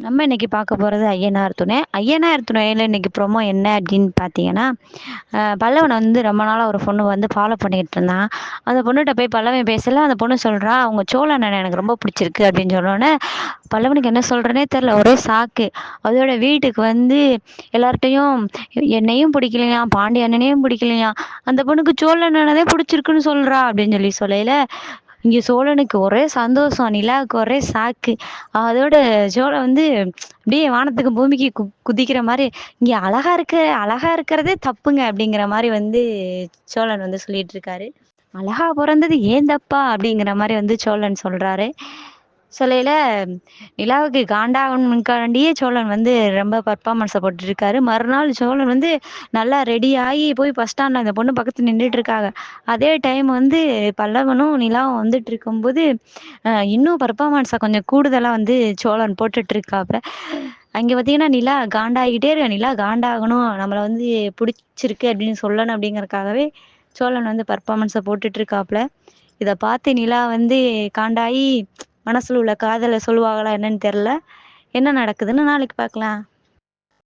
நம்ம இன்னைக்கு பார்க்க போறது ஐயனார் துணை. ஐயனார் துணையில இன்னைக்கு ப்ரோமோ என்ன அப்படின்னு பார்த்தீங்கன்னா, பல்லவன வந்து ரொம்ப நாளா ஒரு பொண்ணு வந்து ஃபாலோ பண்ணிட்டு இருந்தான். அந்த பொண்ணுட்ட போய் பல்லவன் பேசல. அந்த பொண்ணு சொல்றா, "அவங்க சோழ அண்ணன எனக்கு ரொம்ப பிடிச்சிருக்கு" அப்படின்னு சொன்னோனே, பல்லவனுக்கு என்ன சொல்றதுன்னே தெரியல. ஒரே ஷாக்கு. அதோட வீட்டுக்கு வந்து எல்லார்ட்டயும் என்னையும் பிடிக்கலையாம், பாண்டிய அண்ணனையும் பிடிக்கலையாம். அந்த பொண்ணுக்கு சோழ அண்ணன தான் பிடிச்சிருக்குன்னு சொல்றா அப்படின்னு சொல்லையில, இங்க சோழனுக்கு ஒரே சந்தோஷம். நிலாவுக்கு ஒரே ஷாக்கு. அதோட சோளம் வந்து அப்படியே வானத்துக்கு பூமிக்கு குதிக்கிற மாரி, "இங்க அழகா இருக்கிறதே தப்புங்க" அப்படிங்கிற மாரி வந்து சோழன் வந்து சொல்லிட்டு இருக்காரு. "அழகா பொறந்தது ஏன் தப்பா?" அப்படிங்கிற மாரி வந்து சோழன் சொல்றாரு. சொல்லையில நிலாவுக்கு காண்டாகணும்காண்டியே சோழன் வந்து ரொம்ப பெர்ஃபார்மன்ஸ போட்டுருக்காரு. மறுநாள் சோழன் வந்து நல்லா ரெடி ஆகி போய் பஸ் ஸ்டாண்ட்ல அந்த பொண்ணு பக்கத்துல நின்னுட்டு இருக்காங்க. அதே டைம் வந்து பல்லவனும், நிலாவும் வந்துட்டு இருக்கும்போது, இன்னும் பெர்ஃபார்மன்ஸ கொஞ்சம் கூடுதலா வந்து சோழன் போட்டுட்டு இருக்காப்ல. அங்க பார்த்தீங்கன்னா, நிலா காண்டாகிட்டே இருக்கா. நிலா காண்டாகணும், நம்மள வந்து புடிச்சிருக்கு அப்படின்னு சொல்லணும் அப்படிங்கிறதுக்காகவே சோழன் வந்து பெர்ஃபார்மன்ஸ போட்டுட்டு இருக்காப்ல. இத பார்த்து நிலா வந்து காண்டாயி மனசுல உள்ள காதல சொல்லுவாங்களா என்னன்னு தெரியல. என்ன நடக்குதுன்னு நாளைக்கு பார்க்கலாம்.